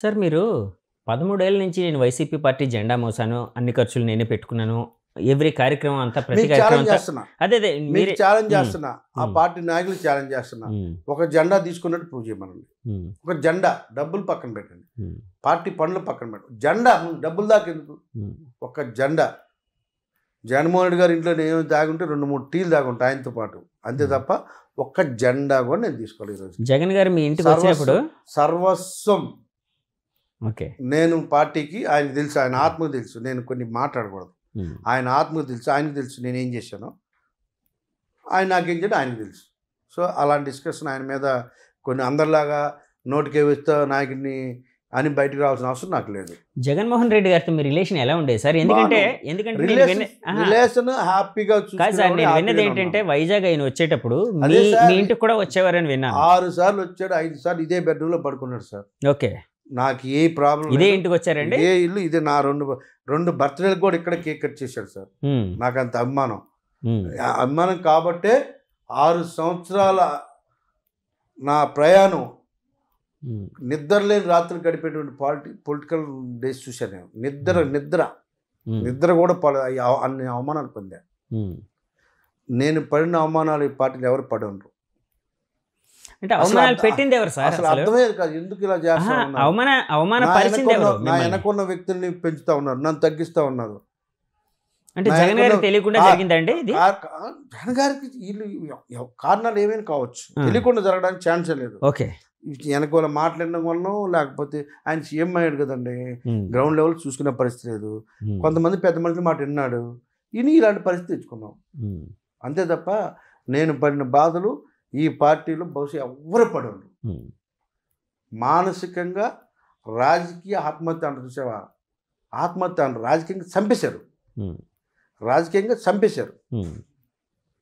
Sir మీరు 13 ఏళ్ల నుంచి నేను వైసీపీ పార్టీ జెండా మోసాను. అన్ని ఖర్చులు నేనే పెట్టుకున్నాను. ఎవ్రీ కార్యక్రమం అంతా ప్రతి మీకు కార్యక్రమం ఛాలెంజ్ అంతా చేస్తున్నా అదే అదే మీకు మీరే ఛాలెంజ్ హ్మ్. చేస్తున్నా ఆ హ్మ్. పార్టీ నాయకులు ఛాలెంజ్ చేస్తున్నా హ్మ్. ఒక జెండా తీసుకున్నట్టు ప్రూవ్ చేయమనండి. హ్మ్. ఒక జెండా డబ్బులు పక్కన పెట్టండి, హ్మ్. పార్టీ పనులు పక్కన పెట్టండి, జెండా డబ్బులు దాకా ఎందుకు, హ్మ్. ఒక జెండా. జగన్మోహన్ రెడ్డి గారి ఇంట్లో నేను తాగుంటే 2-3 టీలు తాగుంటా ఆయనతో పాటు, అంతే హ్మ్. తప్ప ఒక్క జెండా కూడా నేను తీసుకోవాలి. ఈరోజు జగన్ గారు మీ ఇంటికి వచ్చినప్పుడు సర్వస్వం ఓకే. నేను పార్టీకి, ఆయనకు తెలుసు, ఆయన ఆత్మకు తెలుసు, నేను కొన్ని మాట్లాడకూడదు. హ్మ్. ఆయన ఆత్మకు తెలుసు, ఆయనకు తెలుసు నేను ఏం చేశాను, ఆయన నాకేం చేయడం ఆయనకు తెలుసు. సో అలాంటి డిస్కషన్ ఆయన మీద కొన్ని అందరిలాగా నోటికే వేస్తా నాయకుడిని అని బయటకు రావాల్సిన అవసరం నాకు లేదు. జగన్మోహన్ రెడ్డి గారితో మీ రిలేషన్ ఎలా ఉండేది సార్? ఎందుకంటే రిలేషన్ హ్యాపీగా కాదు సార్, నేను విన్నది ఏంటంటే వైజాగ్ ఆయన వచ్చేటప్పుడు అదే మీ సార్. మీ ఇంటికి కూడా వచ్చేవారని విన్నాను. 6 సార్లు వచ్చాడు, 5 సార్లు ఇదే బెడ్రూమ్లో పడుకున్నాడు సార్. ఓకే. నాకు ఏ ప్రాబ్లం ఇదే ఇంటికి వచ్చారండి? ఇదే ఇల్లు, ఇదే నా రెండు బర్త్డేలకు కూడా ఇక్కడ కేక్ కట్ చేశాడు సార్. హ్మ్. నాకు అంత అభిమానం. హ్మ్. ఆ అభిమానం కాబట్టే 6 సంవత్సరాల నా ప్రయాణం హ్మ్. నిద్రలేని రాత్రులు గడిపేటువంటి పొలిటికల్ డేస్ చూశాను నేను. హ్మ్. నిద్ర కూడా అన్ని అవమానాలు పొందాను. హ్మ్. నేను పడిన అవమానాలు ఈ పార్టీలు ఎవరు పడి ఉండరు. అంటే అవమానాలు పెట్టింది ఎవరు సార్? అసలు అర్థమయ్యేది కాదు ఎందుకు ఇలా చేస్తా ఉన్నారు. అవమాన పరిచింది ఎవరు నా మిమ్మల్ని? వెనకున్న వ్యక్తుల్ని పెంచుతా ఉన్నారు, నన్ను తగ్గిస్తా ఉన్నారు. అంటే నా జగన్ గారికి వెనకున్న- తెలియకుండా ఆ- జరిగిందండి ఇది? జగన్ గారికి వీళ్ళు కారణాలు ఏమైనా కావచ్చు, ఆ. తెలియకుండా జరగడానికి ఛాన్సే లేదు. ఓకే. వెనకాల మాట్లాడడం వల్ల, లేకపోతే ఆయన సీఎం అయ్యాడు కదండి, హ్మ్. గ్రౌండ్ లెవెల్ చూసుకునే పరిస్థితి లేదు. హ్మ్. కొంతమంది పెద్ద మనుషుల మాట విన్నాడు, ఇలాంటి పరిస్థితి తెచ్చుకున్నాం. హ్మ్. అంతే తప్ప నేను పడిన బాధలు ఈ పార్టీలో బహుశా ఎవ్వరు పడి ఉండరు. హ్మ్. మానసికంగా రాజకీయ ఆత్మహత్య అంటారు చూసావా, ఆత్మహత్య అంటారు, రాజకీయంగా చంపేశారు. హ్మ్. రాజకీయంగా చంపేశారు. హ్మ్.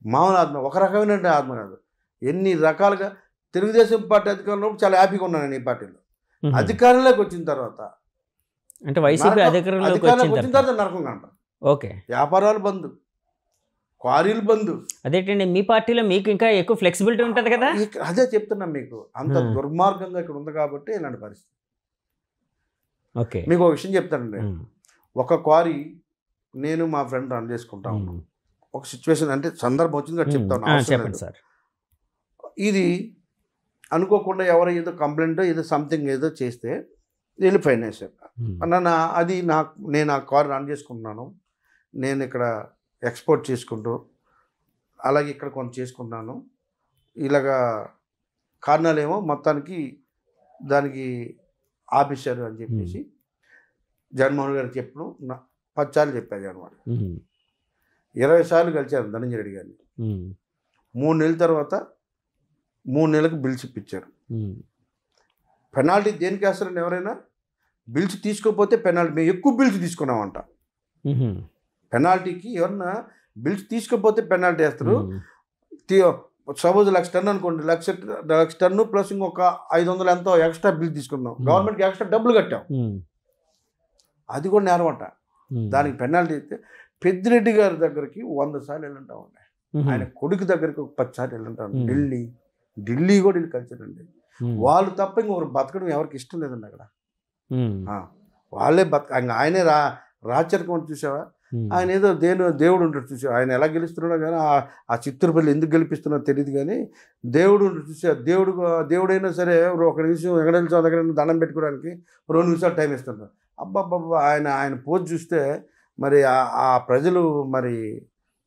మామూలు ఆత్మ, ఒక రకమైన ఆత్మ కాదు. ఎన్ని రకాలుగా తెలుగుదేశం పార్టీ అధికారంలో చాలా హ్యాపీగా ఉన్నాను నేను ఈ పార్టీలో. హ్మ్. అధికారంలోకి వచ్చిన తర్వాత అంటే వైసీపీ అధికారంలోకి వచ్చిన వచ్చిన తర్వాత నరకం కంట. ఓకే. వ్యాపారాలు బంద్, క్వారీలు బంద్. అదేంటండి మీ పార్టీలో మీకు ఇంకా ఎక్కువ ఫ్లెక్సిబిలిటీ ఉంటుంది కదా? అదే చెప్తున్నా మీకు, అంత ఆ. దుర్మార్గంగా ఇక్కడ ఉంది కాబట్టి ఇలాంటి పరిస్థితి. ఓకే. మీకు ఒక విషయం చెప్తానండి. హ్మ్. ఒక క్వారీ నేను మా ఫ్రెండ్ రన్ చేసుకుంటా ఉన్నాం. హ్మ్. ఒక సిచ్యువేషన్ అంటే సందర్భం వచ్చింది కాబట్టి చెప్తాను, ఆ, అవసరం చెప్పండి లేదు. సార్. ఇది అనుకోకుండా ఎవరో ఏదో కంప్లైంట్ ఏదో సంథింగ్ ఏదో చేస్తే వెళ్ళి ఫైన్ వేశారు. హ్మ్. అది నేను ఆ కార్ రన్ చేసుకుంటున్నాను, నేను ఇక్కడ ఎక్స్పోర్ట్ చేసుకుంటూ అలాగే ఇక్కడ కొంత చేసుకుంటున్నాను, ఇలాగా కారణాలేమో మొత్తానికి దానికి ఆపేశారు అని చెప్పేసి జగన్మోహన్ గారికి చెప్పడం 10 సార్లు చెప్పారు అనమాట. హ్మ్. 20 సార్లు కలిశారు ధనంజయ రెడ్డి గారిని. హ్మ్. 3 నెలల తర్వాత 3 నెలలకు బిల్స్ ఇప్పించారు. హ్మ్. పెనాల్టీ దేనికి వేస్తారండి? ఎవరైనా బిల్స్ తీసుకోకపోతే పెనాల్టీ, మేము ఎక్కువ బిల్స్ తీసుకున్నామంట. హ్మ్. పెనాల్టీకి ఎవరన్నా బిల్స్ తీసుకోకపోతే పెనాల్టీ వేస్తారు. హ్మ్. సపోజ్ 1,00,000 టన్ను అనుకోండి, 1,00,000 టన్ను ప్లస్ ఇంకొక 500 ఎంతో ఎక్స్ట్రా బిల్ తీసుకున్నాం, గవర్నమెంట్కి ఎక్స్ట్రా డబ్బులు కట్టాం, హ్మ్. అది కూడా నేరం అంట. హ్మ్. దానికి పెనాల్టీ అయితే పెద్దిరెడ్డి గారి దగ్గరికి 100 సార్లు వెళ్ళుంటామండి, హ్మ్. ఆయన కొడుకు దగ్గరికి ఒక 10 సార్లు వెళ్ళుంటాను. Hmm. ఢిల్లీ కూడా వీళ్ళు కలిసారండి. హ్మ్. వాళ్ళు తప్ప ఇంకొకరు బతకడం ఎవరికి ఇష్టం లేదండి అక్కడ. హ్మ్. వాళ్ళే ఆయనే రాచరికం చూసావా, హ్మ్. ఆయన ఏదో దేవుడు ఉంటాడు చూసావా, ఆయన ఎలా గెలుస్తున్నాడో కానీ ఆ చిత్తూరుపల్లి ఎందుకు గెలిపిస్తున్నాడో తెలియదు కానీ దేవుడు ఉంటాడు చూసా, దేవుడైనా సరే ఒక నిమిషం వెంకటేశ్వర స్వామి దగ్గర దండం పెట్టుకోవడానికి 2 నిమిషాలు టైం ఇస్తుంటారు. అబ్బాబ్బా ఆయన పోజ్ చూస్తే మరి ఆ ప్రజలు మరి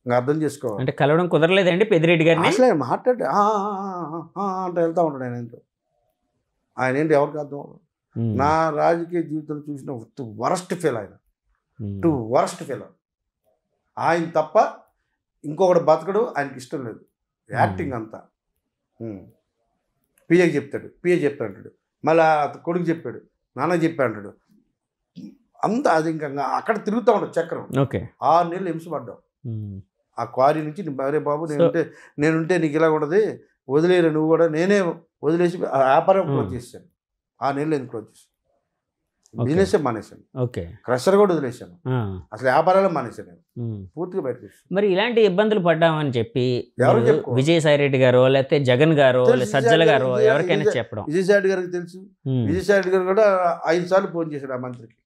ఇంకా అర్థం చేసుకోవాలి. అంటే కలవడం కుదరలేదండి పెద్దిరెడ్డి గారిని? అసలు ఆయన మాట్లాడి అంటే వెళ్తూ ఉంటాడు ఆయన ఏంటో, ఆయన ఏంటి ఎవరికి అర్థం అవ్వదు. హ్మ్. నా రాజకీయ జీవితం చూసిన వరస్ట్ ఫెయిల్ ఆయన, హ్మ్. Worst fail. ఆయన తప్ప ఇంకొకటి బతకడు ఆయనకి ఇష్టం లేదు, యాక్టింగ్ అంతా. పిఏకి చెప్తాడు, పిఏ చెప్తాడు, మళ్ళీ కొడుకు చెప్పాడు, నాన్న చెప్పా అంటాడు, అంతా అది ఇంకా అక్కడ తిరుగుతూ ఉంటాడు చక్రం. ఓకే. 6 నెలలు హింసపడ్డావు హ్మ్. ఆ క్వారీ నుంచి. అరే బాబు నేనుంటే నీకు ఇలా ఉండదు, వదిలేరు నువ్వు కూడా, నేనే వదిలేసి ఆ వ్యాపారం క్లోజ్ చేశాను. 6 నెలలు ఎందుకు క్లోజ్ చేశాను? బిజినెస్ మానేశాను, ఓకే, క్రషర్ కూడా వదిలేశాను, అసలు వ్యాపారాలు మానేశాను, పూర్తిగా బయటకు. మరి ఇలాంటి ఇబ్బందులు పడ్డామని చెప్పి ఎవరు చెప్పుకో, విజయసాయి రెడ్డి గారు లేకపోతే జగన్ గారు సజ్జల గారు ఎవరికైనా చెప్పడం? విజయసాయి రెడ్డి గారికి తెలుసు. విజయసాయి రెడ్డి గారు కూడా 5 సార్లు ఫోన్ చేశాడు ఆ మంత్రికి,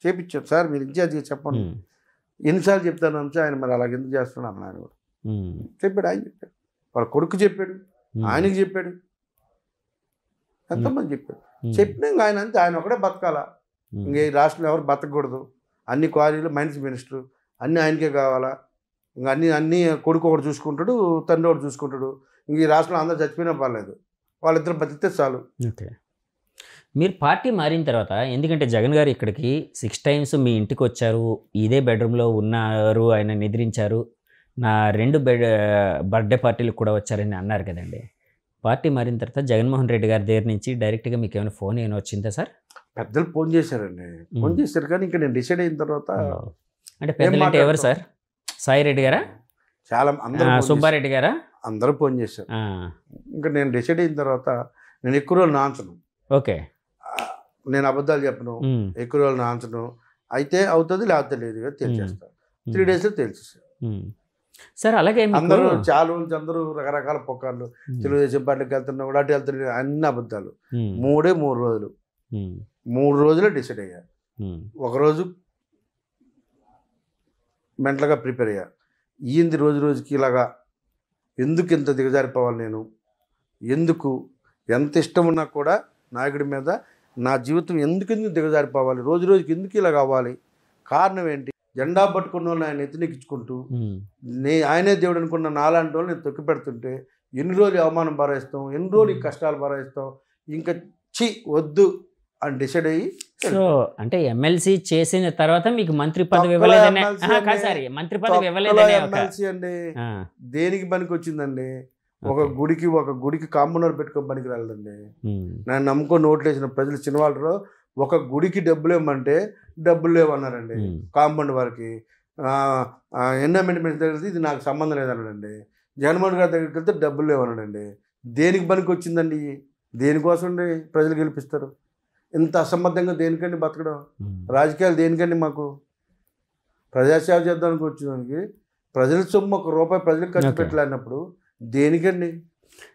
చేపించాడు. సార్ మీరు ఇన్ఛార్జిగా చెప్పండి, ఎన్నిసార్లు చెప్తాను అంశం, ఆయన మరి అలాగ ఎందుకు చేస్తున్నాను ఆయన కూడా చెప్పాడు. ఆయన చెప్పాడు, వాళ్ళ కొడుకు చెప్పాడు, ఆయనకి చెప్పాడు, ఎంతమంది చెప్పాడు. చెప్పినా ఆయన అంతే, ఆయన ఒకటే బతకాలా, ఇంక ఈ రాష్ట్రంలో ఎవరు బతకూడదు, అన్ని క్వారీలు మైన్స్ మినిస్టర్ అన్నీ ఆయనకే కావాలా, ఇంకా అన్నీ కొడుకు ఒకటి చూసుకుంటాడు, తండ్రి ఒకటి చూసుకుంటాడు, ఇంక ఈ రాష్ట్రంలో అందరూ చచ్చిపోయినా పర్లేదు, వాళ్ళిద్దరు బతికితే చాలు. ఓకే, మీరు పార్టీ మారిన తర్వాత, ఎందుకంటే జగన్ గారు ఇక్కడికి 6 times మీ ఇంటికి వచ్చారు, ఇదే బెడ్రూమ్లో ఉన్నారు, ఆయన నిద్రించారు, నా 2 బర్త్డే పార్టీలకు కూడా వచ్చారని అన్నారు కదండి. పార్టీ మారిన తర్వాత జగన్మోహన్ రెడ్డి గారి దగ్గర నుంచి డైరెక్ట్గా మీకు ఏమైనా ఫోన్ ఏమైనా వచ్చిందా సార్? పెద్దలు ఫోన్ చేశారండి, ఫోన్ చేశారు, కానీ ఇంకా నేను డిసైడ్ అయిన తర్వాత. అంటే పెద్దలు అంటే ఎవరు సార్? సాయి రెడ్డి గారా? చాలా అందరూ, సుబ్బారెడ్డి గారా? అందరూ ఫోన్ చేశారు. ఇంకా నేను డిసైడ్ అయిన తర్వాత నేను ఎక్కువ రోజులు నాంచను. ఓకే, నేను అబద్ధాలు చెప్పను, ఎక్కువ రోజులు నాంచను, అయితే అవుతుంది లేకపోతే లేదు తెలిసేస్తాను. 3 daysలో తెలిసేస్తాను సార్. అలాగే అందరూ చాలా రోజులు అందరూ రకరకాల పొక్కాళ్ళు, తెలుగుదేశం పార్టీకి వెళ్తున్నా కూడా అటు వెళ్తున్నా, అన్ని అబద్ధాలు. 3 రోజులు 3 రోజులే డిసైడ్ అయ్యా. ఒకరోజు మెంటల్గా ప్రిపేర్ అయ్యా, ఈంది రోజుకి ఇలాగా ఎందుకు ఇంత దిగజారిపోవాలి, నేను ఎందుకు, ఎంత ఇష్టం ఉన్నా కూడా నాయకుడి మీద నా జీవితం ఎందుకు దిగజారిపోవాలి, రోజుకి ఎందుకు ఇలా కావాలి, కారణం ఏంటి? జెండా పట్టుకున్న వాళ్ళని ఆయన ఎత్తునెక్కించుకుంటూ ఆయనే దేవుడు అనుకున్న నాలాంటి వాళ్ళు నేను తొక్కి పెడుతుంటే ఎన్ని రోజులు అవమానం భరాయిస్తాం, ఎన్ని రోజులు ఈ కష్టాలు భరాయిస్తాం, ఇంకా వద్దు అని డిసైడ్ అయ్యి. సో అంటే ఎమ్మెల్సీ చేసిన తర్వాత మీకు మంత్రి పదవి ఇవ్వలేదనే? మంత్రి పదవి ఇవ్వలేదనే? ఎమ్మెల్సీ అండి దేనికి పనికి వచ్చిందండి? ఒక గుడికి కాంపౌండర్ పెట్టుకొని పనికి రాలేదండి. నన్ను నమ్ముకొని ఓట్లు వేసిన ప్రజలు చిన్నవాళ్ళు ఒక గుడికి డబ్బులు ఇవ్వమంటే డబ్బులు లేవన్నారండి. కాంపౌండ్ వారికి ఎన్విరాన్మెంట్ దగ్గరికి ఇది నాకు సంబంధం లేదన్నాడండి. జగన్మోహన్ గారి దగ్గరికి వెళ్తే డబ్బులు లేవన్నాడండి. దేనికి పనికి వచ్చిందండి? దేనికోసం ప్రజలు గెలిపిస్తారు? ఇంత అసంబద్ధంగా దేనికండి బతకడం? రాజకీయాలు దేనికండి? మాకు ప్రజాసేవ చేద్దానికి వచ్చేదానికి ప్రజల సొమ్ము ₹1 ప్రజలకు ఖర్చు పెట్టలేనప్పుడు దేనికండి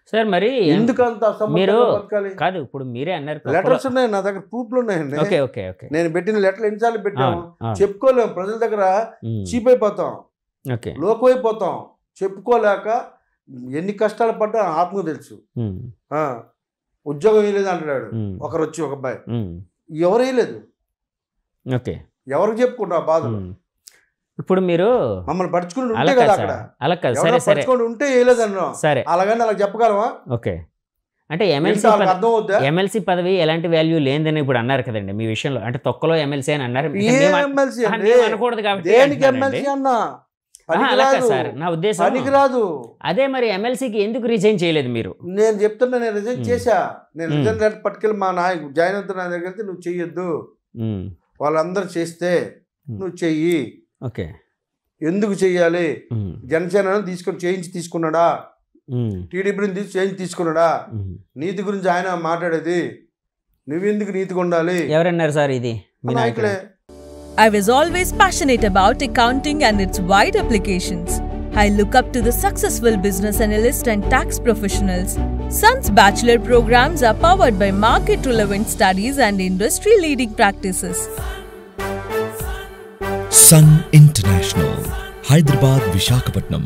సార్? మరి ఎందుకంత బతకాలి? కాదు, ఇప్పుడు మీరే అన్నారు లెటర్స్ ఉన్నాయి నా దగ్గర, ప్రూఫ్లు ఉన్నాయండి. ఓకే ఓకే ఓకే, నేను పెట్టిన లెటర్లు ఎన్నిసార్లు పెట్టాము చెప్పుకోలేము. ప్రజల దగ్గర చీప్ అయిపోతాం, లోకమైపోతాం. చెప్పుకోలేక ఎన్ని కష్టాలు పడ్డా ఆత్మకు తెలుసు. ఉద్యోగం వేయలేదు అంటాడు ఒకరు వచ్చి, ఒక అబ్బాయి, ఎవరు వేయలేదు. ఓకే, ఎవరికి చెప్పుకుంటా బాధలు? ఇప్పుడు మీరు మమ్మల్ని పడుచుకుని ఉంటే కదా అక్కడ, అలా పడుచుకొని ఉంటే వేయలేదన్నా. సరే, అలాగని అలా చెప్పగలవా? ఓకే, అంటే ఎమ్మెల్సీ పదవి ఎలాంటి వాల్యూ లేదని ఇప్పుడు అన్నారు కదండి మీ విషయంలో. అంటే తొక్కలో ఎమ్మెల్సీ అని అన్నారు. అనకూడదు కాబట్టి సార్ నా ఉద్దేశం పనికిరాదు. అదే మరి ఎమ్మెల్సీకి ఎందుకు రిజైన్ చేయలేదు మీరు? నేను చెప్తున్నా, నేను రిజైన్ చేశా. నేను రిజైన్ లెటర్ పట్టుకెళ్ళి మా నాయకు జగన్ నా దగ్గర వెళ్తే నువ్వు చెయ్యొద్దు, వాళ్ళందరూ చేస్తే నువ్వు చెయ్యి. ఓకే, ఎందుకు చెయ్యాలి? జనసేన తీసుకున్నాడా? టీడీపీని చేయించి తీసుకున్నాడా? నీతి గురించి ఆయన మాట్లాడేది, నువ్వెందుకు నీతిగా ఉండాలి? ఎవరన్నారు సార్ ఇది? మీ నాయకులే. I was always passionate about accounting and its wide applications. I look up to the successful business analysts and tax professionals. Sun's bachelor programs are powered by market-relevant studies and industry-leading practices. Sun International, Hyderabad, Visakhapatnam.